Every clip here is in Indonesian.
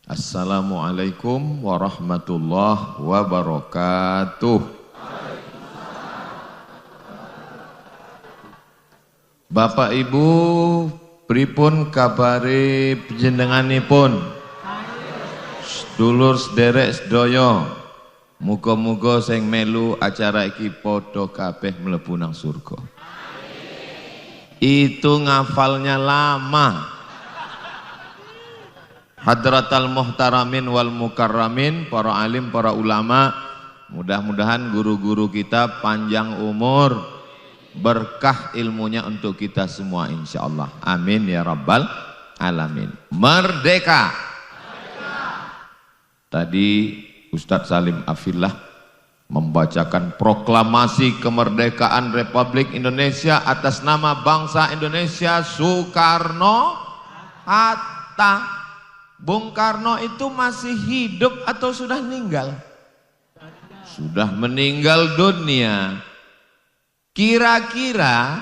Assalamualaikum warahmatullahi wabarakatuh. Bapak Ibu, pripun kabare panjenenganipun? Sedulur sederek sedaya, muga-muga sing melu acara iki padha kabeh mlebu nang surga. Itu ngafalnya lama. Hadratal muhtaramin wal mukarramin, para alim, para ulama, mudah-mudahan guru-guru kita panjang umur, berkah ilmunya untuk kita semua insyaallah. Amin ya rabbal alamin. Merdeka. Tadi Ustadz Salim Afillah membacakan proklamasi kemerdekaan Republik Indonesia atas nama bangsa Indonesia Soekarno-Hatta. Bung Karno itu masih hidup atau sudah meninggal? Sudah meninggal dunia. Kira-kira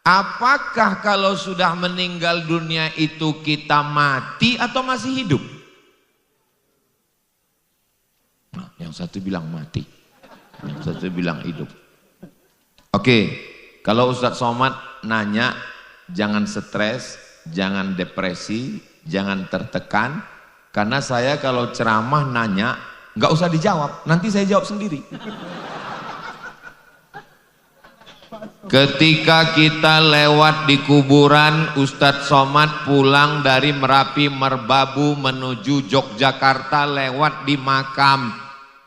apakah kalau sudah meninggal dunia itu kita mati atau masih hidup? Nah, yang satu bilang mati, yang satu bilang hidup. Oke, kalau Ustadz Somad nanya, jangan stres, jangan depresi, jangan tertekan, karena saya kalau ceramah nanya nggak usah dijawab, nanti saya jawab sendiri. Ketika kita lewat di kuburan, Ustadz Somad pulang dari Merapi Merbabu menuju Yogyakarta lewat di makam.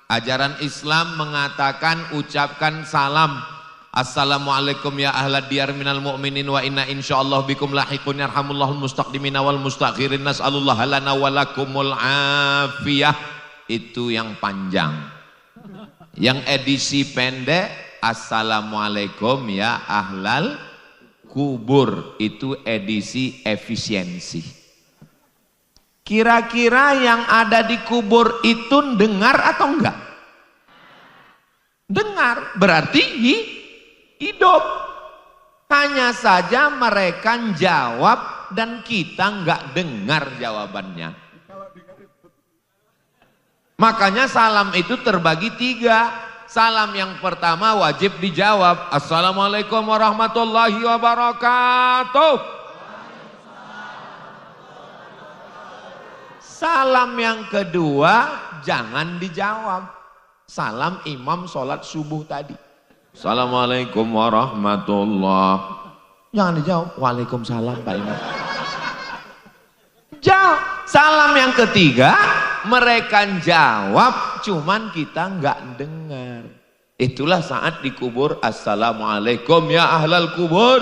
Ajaran Islam mengatakan ucapkan salam. Assalamualaikum ya ahlad diyar minal mu'minin wa inna insyaallah bikum lahiqun yarhamullahul mustaqdimina wal mustakhirin nas'alullah lana walakumul afiyah. Itu yang panjang. Yang edisi pendek, assalamualaikum ya ahlal kubur. Itu edisi efisiensi. Kira-kira yang ada di kubur itu dengar atau enggak? Dengar, berarti hidup. Hanya saja mereka jawab dan kita enggak dengar jawabannya. Makanya salam itu terbagi 3. Salam yang pertama wajib dijawab, assalamualaikum warahmatullahi wabarakatuh. Salam yang kedua jangan dijawab. Salam imam sholat subuh tadi. Assalamualaikum warahmatullahi. Jangan dijawab. Waalaikumsalam Pak Imam. Jawab. Salam yang ketiga mereka jawab, cuman kita nggak dengar. Itulah saat dikubur, assalamualaikum ya ahlal kubur.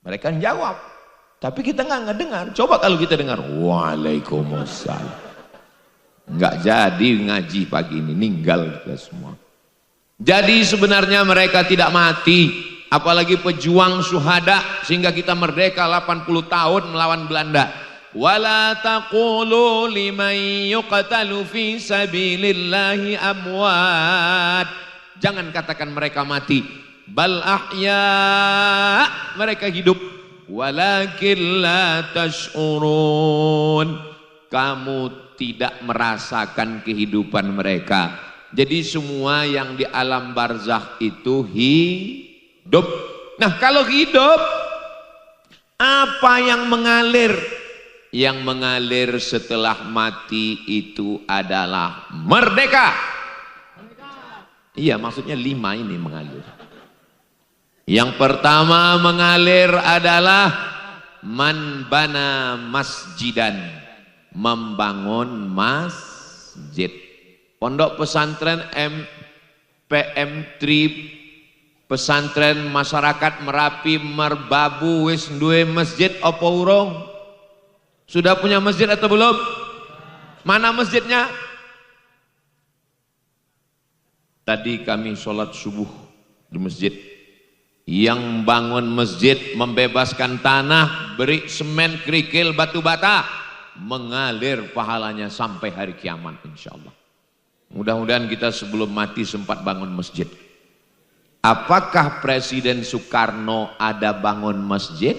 Mereka jawab, tapi kita nggak ngedengar. Coba kalau kita dengar, waalaikumsalam. Nggak jadi ngaji pagi ini, ninggal kita semua. Jadi sebenarnya mereka tidak mati, apalagi pejuang syuhada sehingga kita merdeka 80 tahun melawan Belanda. Wala taqulu liman yuqtalu fi sabilillahi amwat. Jangan katakan mereka mati, bal ahya, mereka hidup. Walakin la tash'urun, kamu tidak merasakan kehidupan mereka. Jadi semua yang di alam barzakh itu hidup. Nah kalau hidup, apa yang mengalir? Yang mengalir setelah mati itu adalah merdeka. Iya, maksudnya 5 ini mengalir. Yang pertama mengalir adalah man bana masjidan, membangun masjid. Pondok pesantren PM3, pesantren masyarakat Merapi Merbabu wis duwe masjid apa urung? Sudah punya masjid atau belum? Mana masjidnya? Tadi kami sholat subuh di masjid. Yang bangun masjid membebaskan tanah, beri semen, kerikil, batu bata, mengalir pahalanya sampai hari kiamat insyaallah. Mudah-mudahan kita sebelum mati sempat bangun masjid. Apakah Presiden Soekarno ada bangun masjid?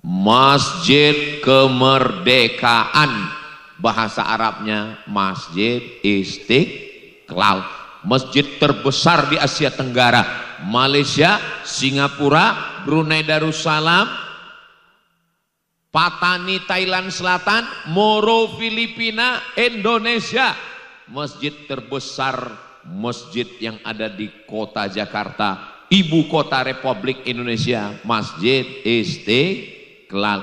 Masjid Kemerdekaan, bahasa Arabnya Masjid Istiqlal. Masjid terbesar di Asia Tenggara, Malaysia, Singapura, Brunei Darussalam, Patani Thailand Selatan, Moro Filipina, Indonesia. Masjid terbesar, masjid yang ada di kota Jakarta, ibu kota Republik Indonesia, Masjid Istiqlal.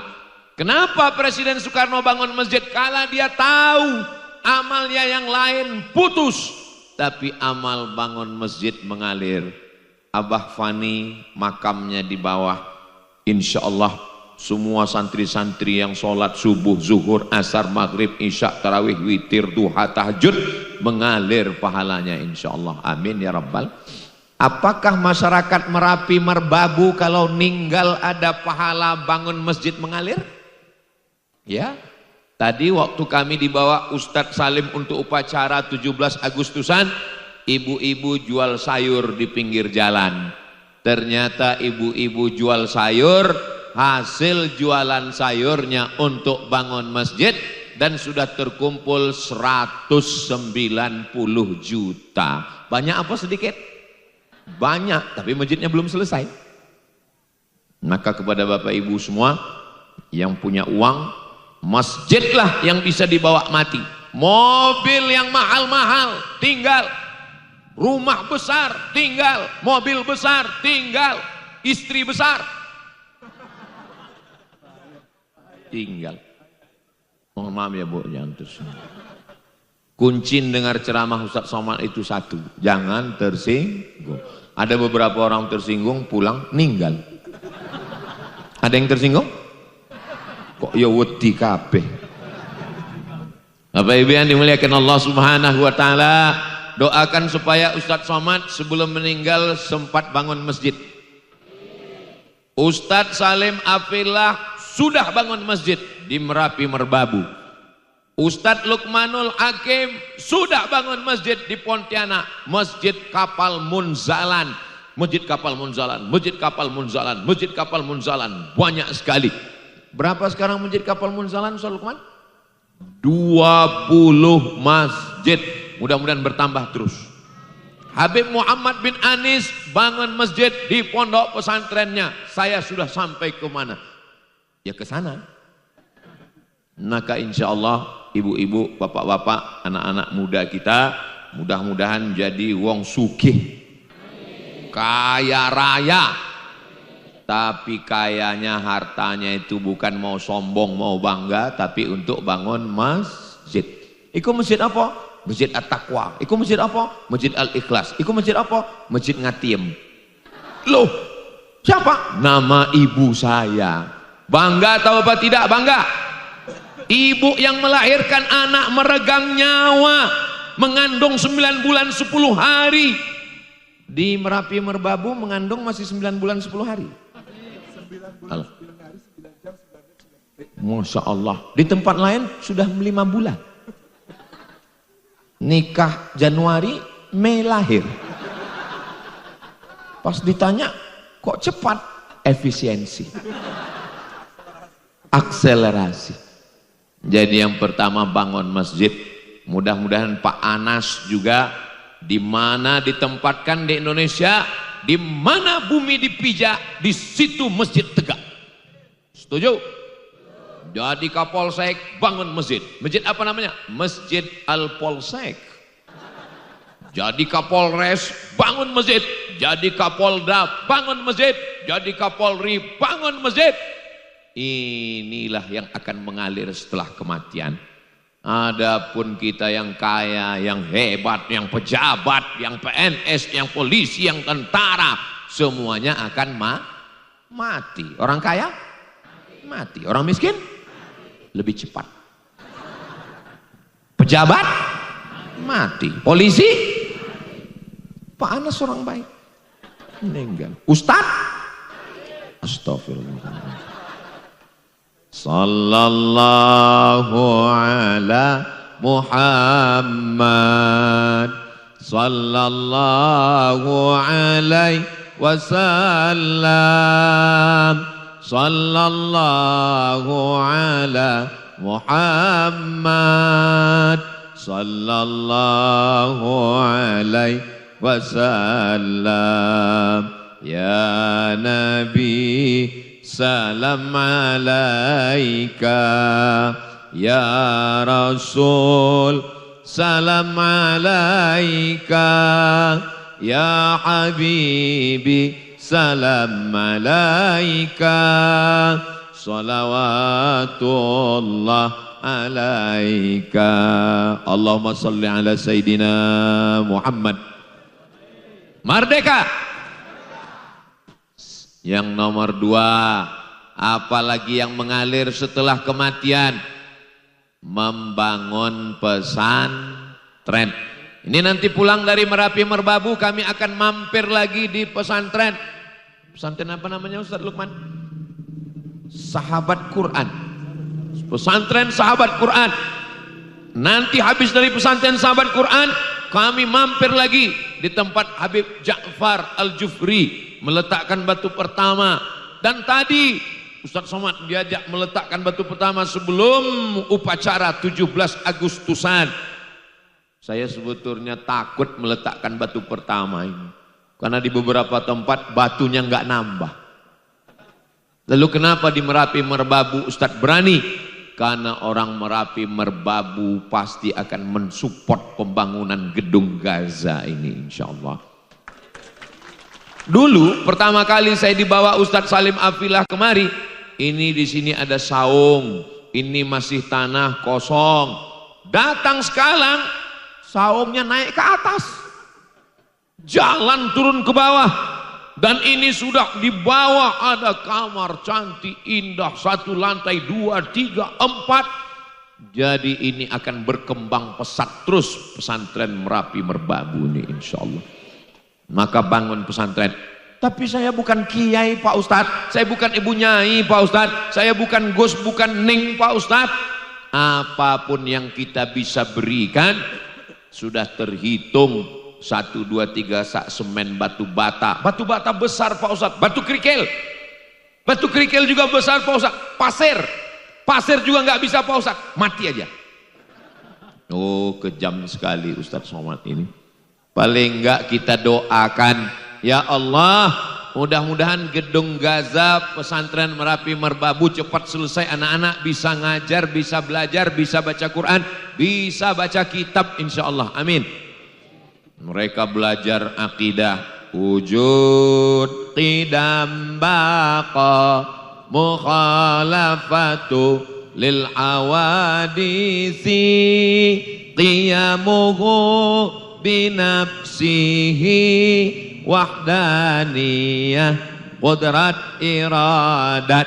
Kenapa Presiden Soekarno bangun masjid? Kala dia tahu amalnya yang lain putus, tapi amal bangun masjid mengalir. Abah Fani makamnya di bawah. Insya Allah semua santri-santri yang sholat subuh, zuhur, asar, maghrib, isya, tarawih, witir, duha, tahajud mengalir pahalanya insya Allah. Amin ya rabbal. Apakah masyarakat Merapi Merbabu kalau ninggal ada pahala bangun masjid mengalir? Ya, tadi waktu kami dibawa Ustadz Salim untuk upacara 17 Agustusan, ibu-ibu jual sayur di pinggir jalan. Ternyata ibu-ibu jual sayur, hasil jualan sayurnya untuk bangun masjid, dan sudah terkumpul 190 juta. Banyak apa sedikit? Banyak, tapi masjidnya belum selesai. Maka kepada Bapak Ibu semua yang punya uang, masjidlah yang bisa dibawa mati. Mobil yang mahal-mahal tinggal, rumah besar tinggal, mobil besar tinggal, istri besar tinggal. Mohon maaf ya Bu, jangan tersinggung. Kunci dengar ceramah Ustadz Somad itu satu, jangan tersinggung. Ada beberapa orang tersinggung pulang ninggal. Ada yang tersinggung? Kok ya wedi kabeh. Bapak Ibu yang dimuliakan Allah Subhanahu wa taala, doakan supaya Ustadz Somad sebelum meninggal sempat bangun masjid. Ustadz Salim Afillah sudah bangun masjid di Merapi Merbabu. Ustadz Lukmanul Hakim sudah bangun masjid di Pontianak, Masjid Kapal Munzalan. Masjid Kapal Munzalan, Masjid Kapal Munzalan, Masjid Kapal Munzalan, banyak sekali. Berapa sekarang Masjid Kapal Munzalan, Ustaz Lukman? 20 masjid, mudah-mudahan bertambah terus. Habib Muhammad bin Anis bangun masjid di pondok pesantrennya. Saya sudah sampai ke mana? Ya ke sana. Maka insya Allah ibu-ibu, bapak-bapak, anak-anak muda kita mudah-mudahan jadi wong sugih, kaya raya. Tapi kayanya, hartanya itu bukan mau sombong, mau bangga, tapi untuk bangun masjid. Iku masjid apa? Masjid At-Taqwa. Iku masjid apa? Masjid Al-Ikhlas. Iku masjid apa? Masjid Ngatiem. Loh, siapa? Nama ibu saya. Bangga atau apa tidak bangga? Ibu yang melahirkan anak meregang nyawa, mengandung 9 bulan 10 hari. Di Merapi Merbabu mengandung masih 9 bulan 10 hari. Masya Allah. Di tempat lain sudah 5 bulan. Nikah Januari, Mei lahir. Pas ditanya, kok cepat? Efisiensi, akselerasi. Jadi yang pertama bangun masjid. Mudah-mudahan Pak Anas juga, di mana ditempatkan di Indonesia, di mana bumi dipijak, di situ masjid tegak. Setuju? Jadi Kapolsek bangun masjid. Masjid apa namanya? Masjid Al-Polsek. Jadi Kapolres bangun masjid. Jadi Kapolda bangun masjid. Jadi Kapolri bangun masjid. Inilah yang akan mengalir setelah kematian. Adapun kita yang kaya, yang hebat, yang pejabat, yang PNS, yang polisi, yang tentara, semuanya akan mati. Orang kaya mati, orang miskin lebih cepat. Pejabat mati, polisi, Pak Anas orang baik meninggal. Ustaz, astagfirullah. Sallallahu ala Muhammad sallallahu alaihi wasallam. sallallahu ala Muhammad sallallahu alaihi wasallam. Ya Nabi salam alaika, ya Rasul salam alaika, ya Habibi salam alaika, salawatullah alaika. Allahumma salli ala Sayyidina Muhammad. Merdeka. Yang nomor 2, apalagi yang mengalir setelah kematian? Membangun pesantren. Ini nanti pulang dari Merapi Merbabu kami akan mampir lagi di pesantren. Pesantren apa namanya Ustaz Lukman? Sahabat Quran. Pesantren Sahabat Quran. Nanti habis dari pesantren Sahabat Quran, kami mampir lagi di tempat Habib Ja'far Al-Jufri meletakkan batu pertama. Dan tadi Ustaz Somad diajak meletakkan batu pertama sebelum upacara 17 Agustusan. Saya sebetulnya takut meletakkan batu pertama ini, karena di beberapa tempat batunya nggak nambah. Lalu kenapa di Merapi Merbabu Ustaz berani? Karena orang Merapi Merbabu pasti akan mensupport pembangunan gedung Gaza ini, insya Allah. Dulu pertama kali saya dibawa Ustadz Salim Afilah kemari, ini di sini ada saung, ini masih tanah kosong. Datang sekarang, saungnya naik ke atas, jalan turun ke bawah, dan ini sudah di bawah ada kamar cantik indah, 1 lantai 2, 3, 4. Jadi ini akan berkembang pesat terus pesantren Merapi Merbabu ini, insya Allah. Maka bangun pesantren. Tapi saya bukan kiai Pak Ustadz, saya bukan ibu nyai Pak Ustadz, saya bukan gus, bukan ning Pak Ustadz. Apapun yang kita bisa berikan sudah terhitung. 1, 2, 3 sak semen batu bata. Batu bata besar Pak Ustadz. Batu kerikil. Batu kerikil juga besar Pak Ustadz. Pasir. Pasir juga nggak bisa Pak Ustadz. Mati aja. Oh, kejam sekali Ustadz Somad ini. Paling enggak kita doakan, ya Allah, mudah-mudahan gedung Gaza pesantren Merapi Merbabu cepat selesai, anak-anak bisa ngajar, bisa belajar, bisa baca Quran, bisa baca kitab, insya Allah, amin. Mereka belajar akidah, wujud qidam baqa mukhalafatu lil awadisi qiyamuhu binafsihi wahdaniyah qudrat iradat.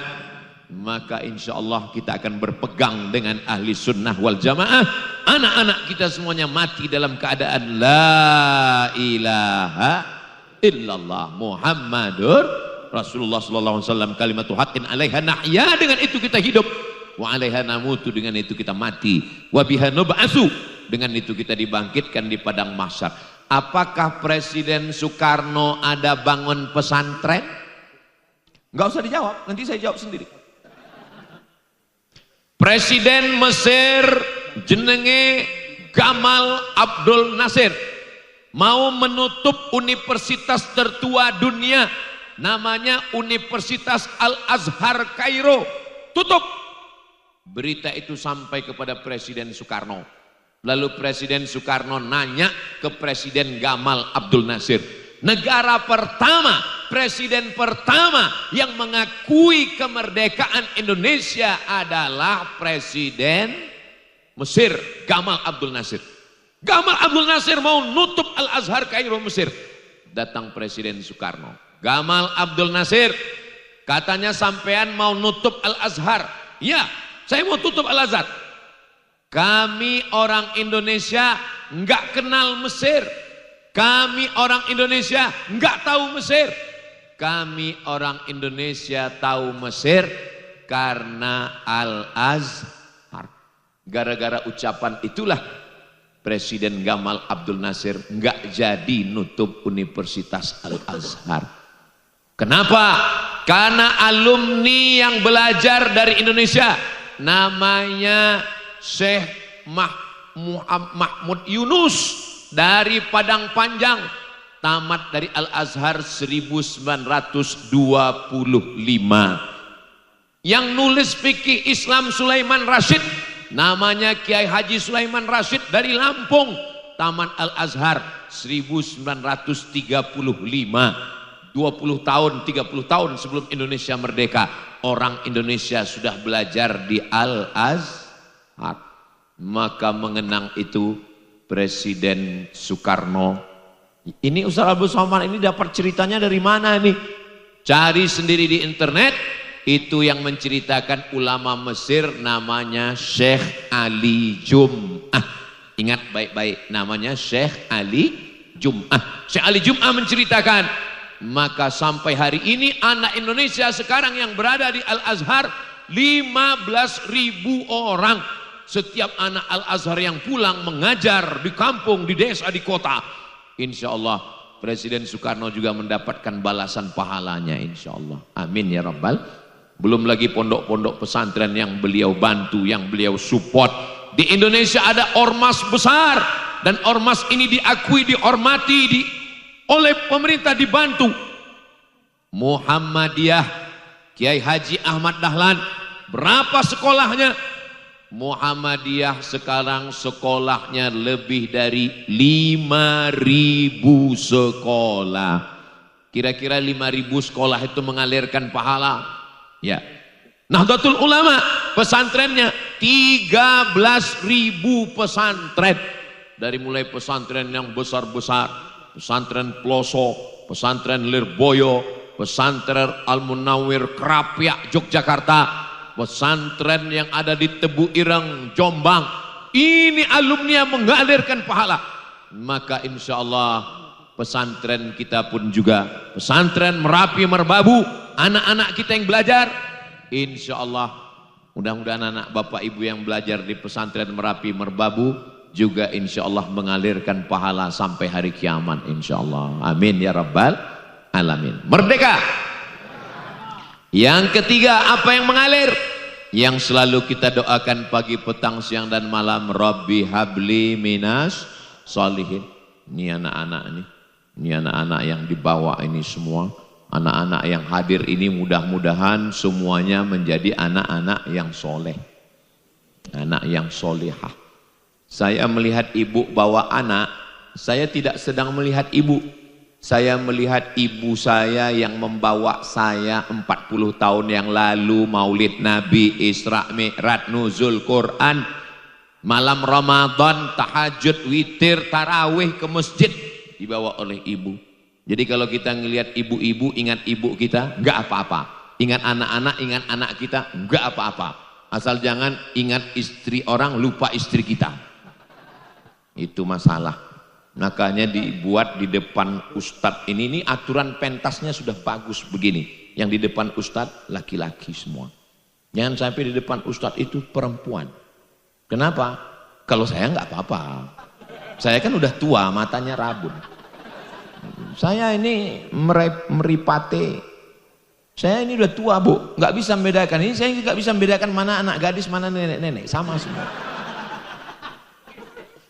Maka insya Allah kita akan berpegang dengan ahli sunnah wal jamaah. Anak-anak kita semuanya mati dalam keadaan la ilaha illallah Muhammadur Rasulullah sallallahu alaihi wasallam, kalimatu haqqin alaiha nahya, dengan itu kita hidup, wa alaiha namutu, dengan itu kita mati, wa biha nub'atsu, dengan itu kita dibangkitkan di padang mahsyar. Apakah Presiden Soekarno ada bangun pesantren? Enggak usah dijawab, nanti saya jawab sendiri. Presiden Mesir jenenge Gamal Abdul Nasir mau menutup universitas tertua dunia, namanya Universitas Al-Azhar Kairo, tutup. Berita itu sampai kepada Presiden Soekarno. Lalu Presiden Soekarno nanya ke Presiden Gamal Abdul Nasir, negara pertama, presiden pertama yang mengakui kemerdekaan Indonesia adalah Presiden Mesir, Gamal Abdul Nasir. Gamal Abdul Nasir mau nutup Al-Azhar Kairo Mesir. Datang Presiden Soekarno, Gamal Abdul Nasir, katanya sampean mau nutup Al-Azhar. Ya, saya mau tutup Al-Azhar. Kami orang Indonesia nggak kenal Mesir. Kami orang Indonesia nggak tahu Mesir. Kami orang Indonesia tahu Mesir karena Al-Azhar. Gara-gara ucapan itulah Presiden Gamal Abdul Nasir nggak jadi nutup Universitas Al-Azhar. Kenapa? karena alumni yang belajar dari Indonesia namanya Syekh Mahmud Yunus dari Padang Panjang, tamat dari Al-Azhar 1925. Yang nulis fikih Islam Sulaiman Rashid namanya Kiai Haji Sulaiman Rashid dari Lampung, tamat Al-Azhar 1935. 20 tahun, 30 tahun sebelum Indonesia merdeka, orang Indonesia sudah belajar di Al-Azhar. Maka mengenang itu Presiden Soekarno. Ini Ustaz Abdul Somad ini dapat ceritanya dari mana nih? Cari sendiri di internet. Itu yang menceritakan ulama Mesir namanya Syekh Ali Jum'ah. Ingat baik-baik, namanya Syekh Ali Jum'ah. Syekh Ali Jum'ah menceritakan, maka sampai hari ini anak Indonesia sekarang yang berada di Al-Azhar 15.000 orang. Setiap anak Al-Azhar yang pulang mengajar di kampung, di desa, di kota, insya Allah Presiden Soekarno juga mendapatkan balasan pahalanya, insya Allah. Amin ya Rabbal. Belum lagi pondok-pondok pesantren yang beliau bantu, yang beliau support. Di Indonesia ada ormas besar, dan ormas ini diakui, dihormati oleh pemerintah, dibantu. Muhammadiyah Kiai Haji Ahmad Dahlan, berapa sekolahnya? Muhammadiyah sekarang sekolahnya lebih dari 5.000 sekolah. Kira-kira 5.000 sekolah itu mengalirkan pahala. Ya. Nahdlatul Ulama pesantrennya 13.000 pesantren. Dari mulai pesantren yang besar-besar, pesantren Pelosok, pesantren Lirboyo, pesantren Al-Munawwir Krapyak Yogyakarta, pesantren yang ada di Tebu Ireng Jombang. Ini alumni yang mengalirkan pahala. Maka insya Allah pesantren kita pun juga, pesantren Merapi Merbabu, anak-anak kita yang belajar, insya Allah mudah-mudahan anak bapak ibu yang belajar di pesantren Merapi Merbabu juga insya Allah mengalirkan pahala sampai hari kiamat, insya Allah. Amin ya Rabbal Alamin. Merdeka. Yang ketiga, apa yang mengalir? Yang selalu kita doakan pagi, petang, siang dan malam, Rabbi habli minas sholihin. Ini anak-anak nih, ini anak-anak yang dibawa ini semua, anak-anak yang hadir ini mudah-mudahan semuanya menjadi anak-anak yang soleh, anak yang solehah. Saya melihat ibu bawa anak, saya tidak sedang melihat ibu. Saya melihat ibu saya yang membawa saya 40 tahun yang lalu maulid Nabi, Isra Mi'raj, nuzul Quran, malam Ramadan, tahajud, witir, tarawih ke masjid, dibawa oleh ibu. Jadi kalau kita ngelihat ibu-ibu, ingat ibu kita, enggak apa-apa. Ingat anak-anak, ingat anak kita, enggak apa-apa. Asal jangan ingat istri orang, lupa istri kita. Itu masalah. Makanya dibuat di depan ustadz ini aturan pentasnya sudah bagus begini. Yang di depan ustadz laki-laki semua. Jangan sampai di depan ustadz itu perempuan. Kenapa? Kalau saya nggak apa-apa. Saya kan udah tua, matanya rabun. Saya ini meripate. Saya ini udah tua, Bu. Nggak bisa membedakan. Ini saya nggak bisa membedakan mana anak gadis, mana nenek-nenek. Sama semua.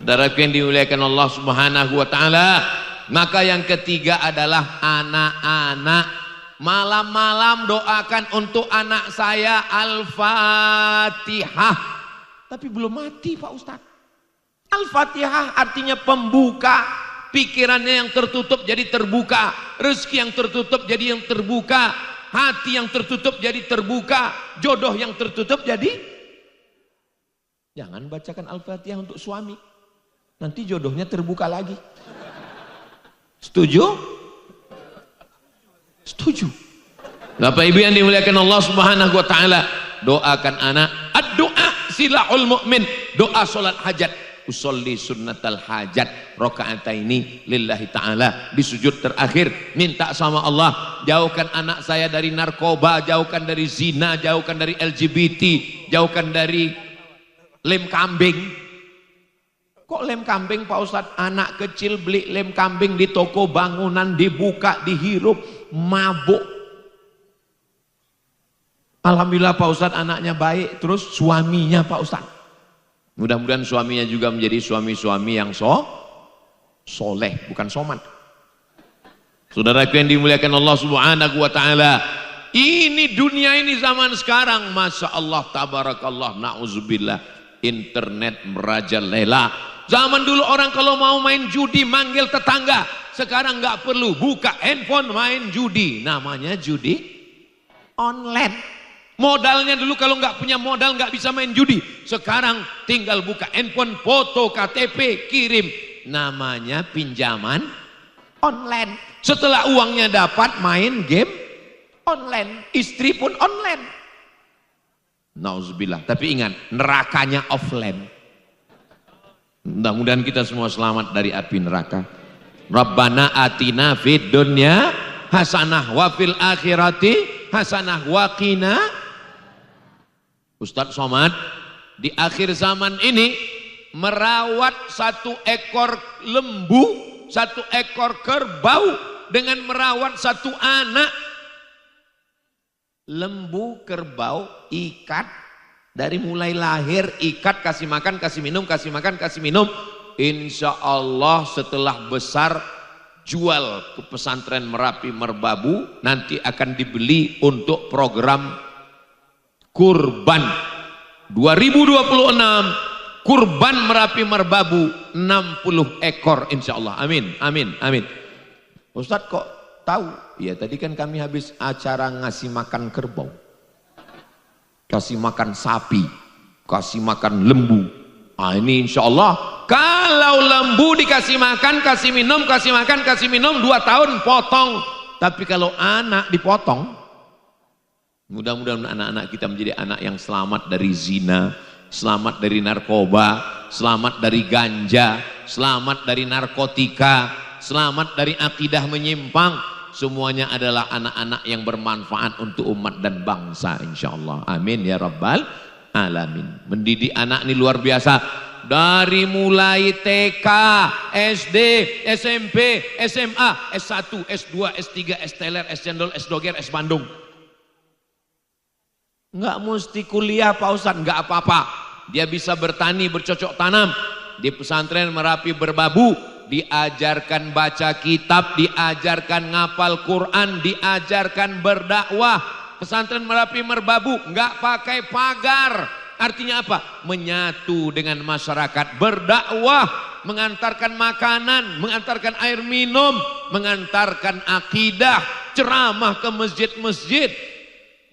Saudaraku yang dimuliakan Allah Subhanahu wa taala, maka yang ketiga adalah anak-anak. Malam-malam doakan untuk anak saya Al-Fatihah. Tapi belum mati Pak Ustadz. Al-Fatihah artinya pembuka. Pikirannya yang tertutup jadi terbuka, rezeki yang tertutup jadi yang terbuka, hati yang tertutup jadi terbuka, jodoh yang tertutup jadi. Jangan bacakan Al-Fatihah untuk suami. Nanti jodohnya terbuka lagi. Setuju? Setuju. Bapak Ibu yang dimuliakan Allah Subhanahu wa taala, doakan anak. Ad-doa silahul mu'min. Doa salat hajat. Usolli sunnatal hajat rakaataini lillahi ta'ala. Di sujud terakhir minta sama Allah, jauhkan anak saya dari narkoba, jauhkan dari zina, jauhkan dari LGBT, jauhkan dari lem kambing. Kok lem kambing Pak Ustadz? Anak kecil beli lem kambing di toko bangunan, dibuka, dihirup, mabuk. Alhamdulillah Pak Ustadz anaknya baik, terus suaminya Pak Ustadz. Mudah-mudahan suaminya juga menjadi suami-suami yang soleh, bukan soman. Saudaraku yang dimuliakan Allah Subhanahu wa taala, ini dunia ini zaman sekarang, Masya Allah, tabarakallah, na'udzubillah, internet merajalela. Zaman dulu orang kalau mau main judi manggil tetangga, sekarang nggak perlu, buka handphone main judi, namanya judi online. Modalnya dulu kalau nggak punya modal nggak bisa main judi, sekarang tinggal buka handphone, foto KTP, kirim, namanya pinjaman online. Setelah uangnya dapat, main game online, istri pun online. Nauzubillah. Tapi ingat, nerakanya offline. Mudah-mudahan kita semua selamat dari api neraka. Rabbana atina fid dunya hasanah wa fil akhirati hasanah wa qina. Ustadz Somad di akhir zaman ini merawat satu ekor lembu, satu ekor kerbau dengan merawat satu anak. Lembu, kerbau, ikat, dari mulai lahir ikat, kasih makan, kasih minum, kasih makan, kasih minum. Insya Allah setelah besar jual ke pesantren Merapi Merbabu, nanti akan dibeli untuk program kurban 2026. Kurban Merapi Merbabu 60 ekor insya Allah. Amin, amin, amin. Ustadz kok tahu? Ya tadi kan kami habis acara ngasih makan kerbau, kasih makan sapi, kasih makan lembu. Ah ini insya Allah kalau lembu dikasih makan, kasih minum, kasih makan, kasih minum 2 tahun potong. Tapi kalau anak dipotong, mudah-mudahan anak-anak kita menjadi anak yang selamat dari zina, selamat dari narkoba, selamat dari ganja, selamat dari narkotika, selamat dari akidah menyimpang. Semuanya adalah anak-anak yang bermanfaat untuk umat dan bangsa insyaallah. Amin ya rabbal alamin. Mendidik anak ini luar biasa. Dari mulai TK, SD, SMP, SMA, S1, S2, S3, S teler, S cendol, S doger, S Bandung. Enggak mesti kuliah Pak Ustadz, enggak apa-apa. Dia bisa bertani, bercocok tanam. Di pesantren Merapi Merbabu diajarkan baca kitab, diajarkan ngapal Quran, diajarkan berdakwah. Pesantren Merapi Merbabu enggak pakai pagar. Artinya apa? Menyatu dengan masyarakat, berdakwah, mengantarkan makanan, mengantarkan air minum, mengantarkan akidah, ceramah ke masjid-masjid.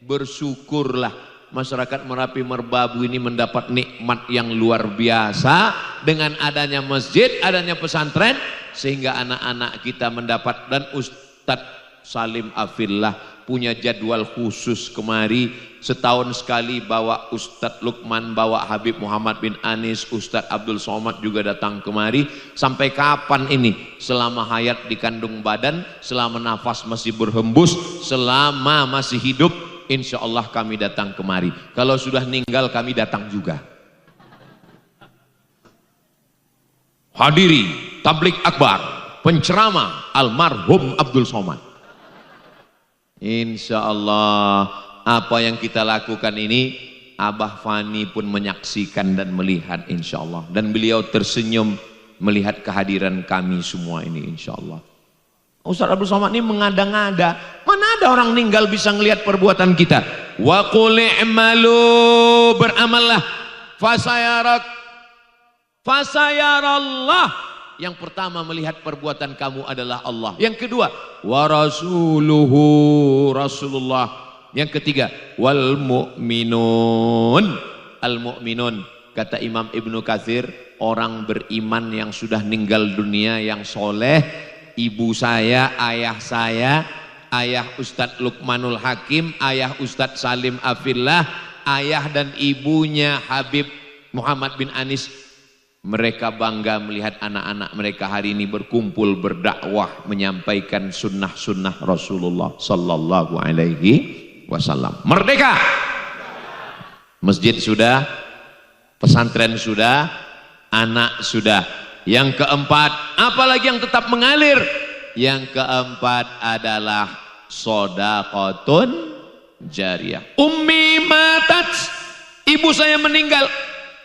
Bersyukurlah masyarakat Merapi Merbabu ini mendapat nikmat yang luar biasa dengan adanya masjid, adanya pesantren, sehingga anak-anak kita mendapat. Dan Ustadz Salim Afillah punya jadwal khusus kemari, setahun sekali bawa Ustadz Lukman, bawa Habib Muhammad bin Anis, Ustadz Abdul Somad juga datang kemari. Sampai kapan ini? Selama hayat di kandung badan, selama nafas masih berhembus, selama masih hidup, insya Allah kami datang kemari. Kalau sudah meninggal kami datang juga. Hadiri tablik akbar, penceramah almarhum Abdul Somad. Insya Allah apa yang kita lakukan ini Abah Fani pun menyaksikan dan melihat insya Allah. Dan beliau tersenyum melihat kehadiran kami semua ini insya Allah. Ustaz Abdul Somad ini mengada-ngada. Mana ada orang meninggal bisa ngelihat perbuatan kita. Wa qul i'malu, beramallah, fasayarallah. Yang pertama melihat perbuatan kamu adalah Allah. Yang kedua, wa rasuluhu, Rasulullah. Yang ketiga, wal mu'minun. Al mu'minun, kata Imam Ibnu Katsir, orang beriman yang sudah meninggal dunia yang soleh. Ibu saya, ayah Ustadz Lukmanul Hakim, ayah Ustadz Salim Afillah, ayah dan ibunya Habib Muhammad bin Anis. Mereka bangga melihat anak-anak mereka hari ini berkumpul berdakwah, menyampaikan sunnah-sunnah Rasulullah sallallahu alaihi wasallam. Merdeka! Masjid sudah, pesantren sudah, anak sudah. Yang keempat, apalagi yang tetap mengalir? Yang keempat adalah shadaqatun jariyah. Ummi matat, ibu saya meninggal.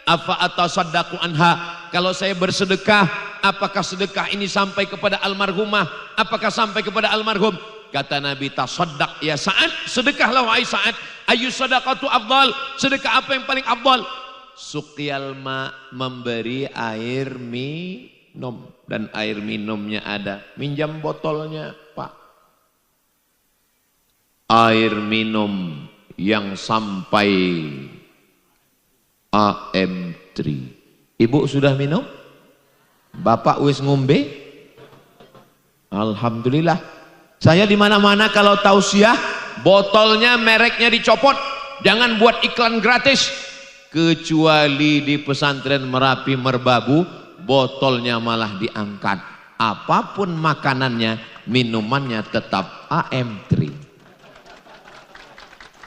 Afa atasaddaqu anha, kalau saya bersedekah, apakah sedekah ini sampai kepada almarhumah? Apakah sampai kepada almarhum? Kata Nabi, tasaddaq ya Sa'ad, sedekahlah wahai Sa'ad. Ayu sadaqatu afdal, sedekah apa yang paling afdal? Suqyal ma, memberi air minum, dan air minumnya ada. Minjam botolnya, Pak. Air minum yang sampai AM3. Ibu sudah minum? Bapak wis ngombe? Alhamdulillah. Saya di mana-mana kalau tausiah, botolnya mereknya dicopot. Jangan buat iklan gratis. Kecuali di pesantren Merapi Merbabu, botolnya malah diangkat. Apapun makanannya, minumannya tetap AM3.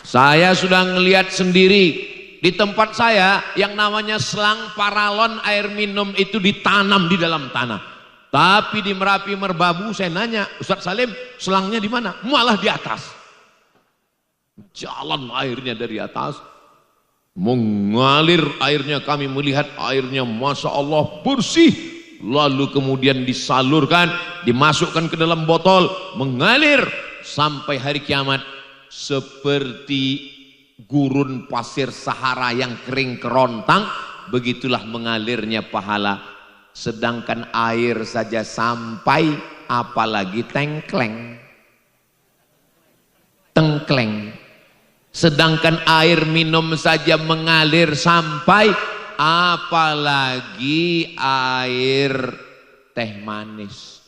Saya sudah ngelihat sendiri. Di tempat saya yang namanya selang paralon air minum itu ditanam di dalam tanah. Tapi di Merapi Merbabu saya nanya, Ustaz Salim, selangnya di mana? Malah di atas. Jalan airnya dari atas. Mengalir airnya, kami melihat airnya Masya Allah bersih. Lalu kemudian disalurkan, dimasukkan ke dalam botol, mengalir sampai hari kiamat. Seperti gurun pasir Sahara yang kering kerontang, begitulah mengalirnya pahala. Sedangkan air saja sampai, apalagi tengkleng. Sedangkan air minum saja mengalir sampai, apalagi air teh manis.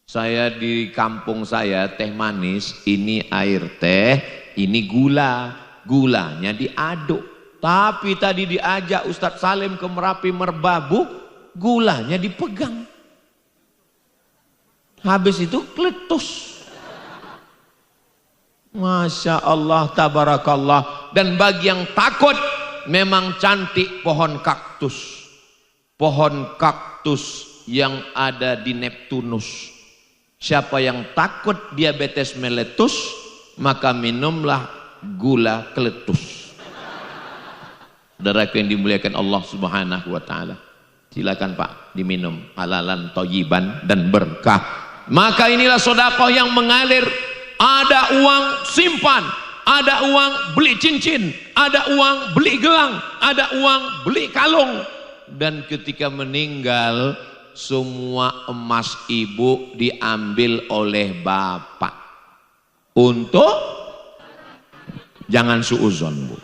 Saya di kampung saya teh manis, ini air teh, ini gula. Gulanya diaduk. Tapi tadi diajak Ustadz Salim ke Merapi Merbabu, gulanya dipegang. Habis itu kletus. Masya Allah, tabarakallah. Dan bagi yang takut, memang cantik pohon kaktus. Pohon kaktus yang ada di Neptunus. Siapa yang takut diabetes meletus, maka minumlah gula keletus. Saudaraku yang dimuliakan Allah Subhanahu wa taala. Silakan Pak, diminum halalan thayyiban dan berkah. Maka inilah sedekah yang mengalir. Ada uang simpan, ada uang beli cincin, ada uang beli gelang, ada uang beli kalung. Dan ketika meninggal, semua emas ibu diambil oleh bapak. Untuk jangan suuzon, Bu.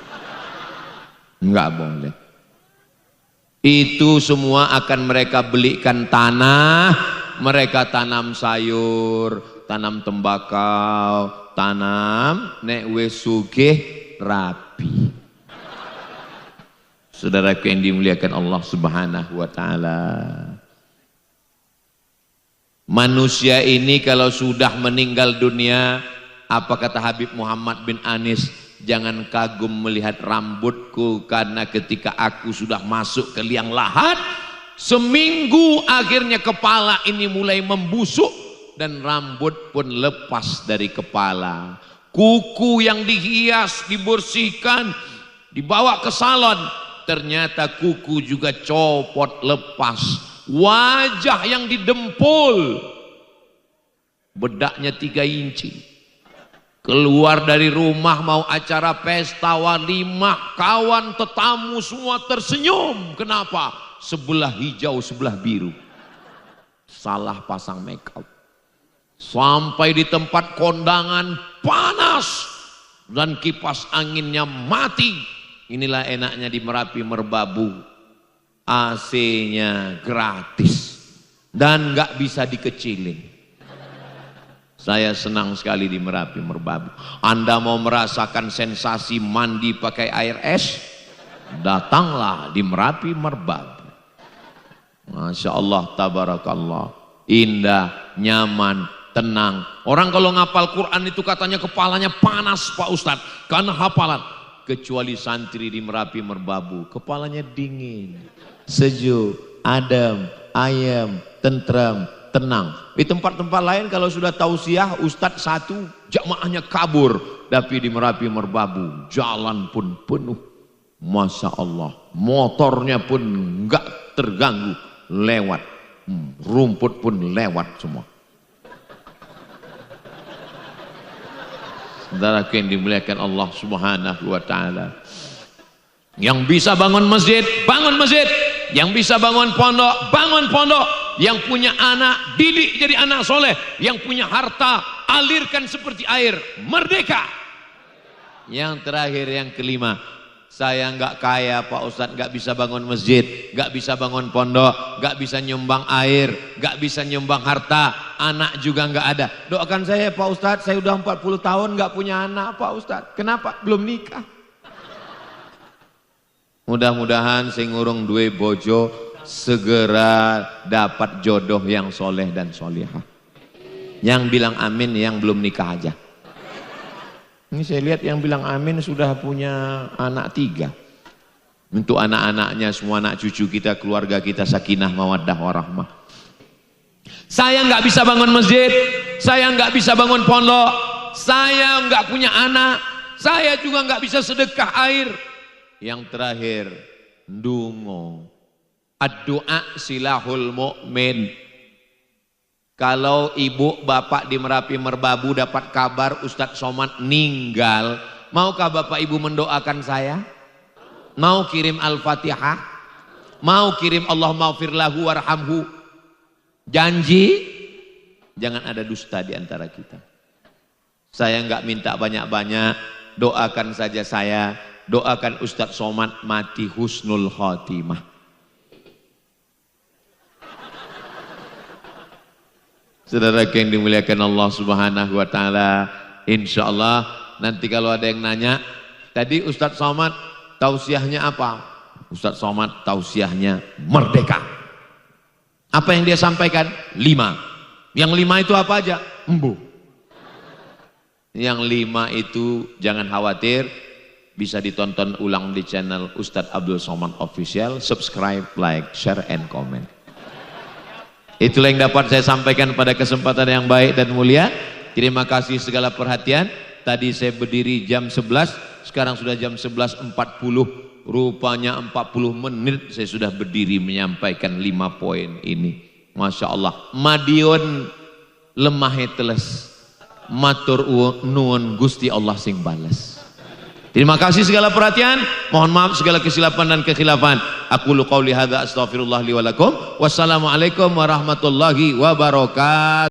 Enggak boleh. Itu semua akan mereka belikan tanah, mereka tanam sayur, tanam tembakau, tanam nek wis sugih rapi. Saudaraku yang dimuliakan Allah Subhanahu wa taala. Manusia ini kalau sudah meninggal dunia, apa kata Habib Muhammad bin Anis? Jangan kagum melihat rambutku, karena ketika aku sudah masuk ke liang lahat, seminggu akhirnya kepala ini mulai membusuk dan rambut pun lepas dari kepala. Kuku yang dihias, dibersihkan, dibawa ke salon, ternyata kuku juga copot lepas. Wajah yang didempul, bedaknya 3 inci. Keluar dari rumah mau acara pesta walimah, kawan tetamu semua tersenyum. Kenapa? Sebelah hijau, sebelah biru. Salah pasang make up. Sampai di tempat kondangan panas dan kipas anginnya mati. Inilah enaknya di Merapi Merbabu. AC-nya gratis dan nggak bisa dikecilin. Saya senang sekali di Merapi Merbabu. Anda mau merasakan sensasi mandi pakai air es? Datanglah di Merapi Merbabu. Masya Allah, tabarakallah. Indah, nyaman, tenang. Orang kalau ngapal Quran itu katanya kepalanya panas Pak Ustadz, karena hafalan. Kecuali santri di Merapi Merbabu, kepalanya dingin, sejuk, adem, ayem, tentram, tenang. Di tempat-tempat lain kalau sudah tausiah ustadz satu jamaahnya kabur, tapi di Merapi Merbabu jalan pun penuh, masya Allah, motornya pun enggak terganggu lewat, rumput pun lewat semua. Saudara yang dimuliakan Allah Subhanahu wa taala. Yang bisa bangun masjid, bangun masjid. Yang bisa bangun pondok, bangun pondok. Yang punya anak, didik jadi anak soleh. Yang punya harta, alirkan seperti air. Merdeka. Yang terakhir, yang kelima, saya nggak kaya Pak Ustadz, nggak bisa bangun masjid, nggak bisa bangun pondok, nggak bisa nyumbang air, nggak bisa nyumbang harta, anak juga nggak ada. Doakan saya Pak Ustadz, saya udah 40 tahun nggak punya anak Pak Ustadz. Kenapa? Belum nikah. Mudah-mudahan sing ngurung duwe bojo segera dapat jodoh yang soleh dan solihah. Yang bilang amin yang belum nikah aja. Ini saya lihat yang bilang amin sudah punya anak 3. Untuk anak-anaknya semua, anak cucu kita, keluarga kita sakinah mawaddah warahmah. Saya nggak bisa bangun masjid, saya nggak bisa bangun pondok, saya nggak punya anak, saya juga nggak bisa sedekah air. Yang terakhir, ndungo. Ad-du'a silahul mu'min. Kalau ibu bapak di Merapi Merbabu dapat kabar Ustadz Somad meninggal, maukah bapak ibu mendoakan saya? Mau kirim Al-Fatihah? Mau kirim Allahumma ighfir lahu warhamhu? Janji? Jangan ada dusta di antara kita. Saya enggak minta banyak-banyak, doakan saja saya. Doakan Ustadz Somad mati husnul khotimah. Saudara yang dimuliakan Allah Subhanahu wa taala, insyaallah nanti kalau ada yang nanya, tadi Ustadz Somad tausiahnya apa? Ustadz Somad tausiahnya merdeka. Apa yang dia sampaikan? 5. Yang 5 itu apa aja? Embu. Yang 5 itu jangan khawatir, bisa ditonton ulang di channel Ustadz Abdul Somad Official. Subscribe, like, share, and comment. Itulah yang dapat saya sampaikan pada kesempatan yang baik dan mulia. Terima kasih segala perhatian. Tadi saya berdiri jam 11, sekarang sudah jam 11.40. Rupanya 40 menit saya sudah berdiri menyampaikan 5 poin ini. Masya Allah. Madiun lemah teles, matur nuwun Gusti Allah sing bales. Terima kasih segala perhatian. Mohon maaf segala kesilapan dan kekhilafan. Aku qauli hadza astaghfirullah li wa lakum. Wassalamualaikum warahmatullahi wabarakatuh.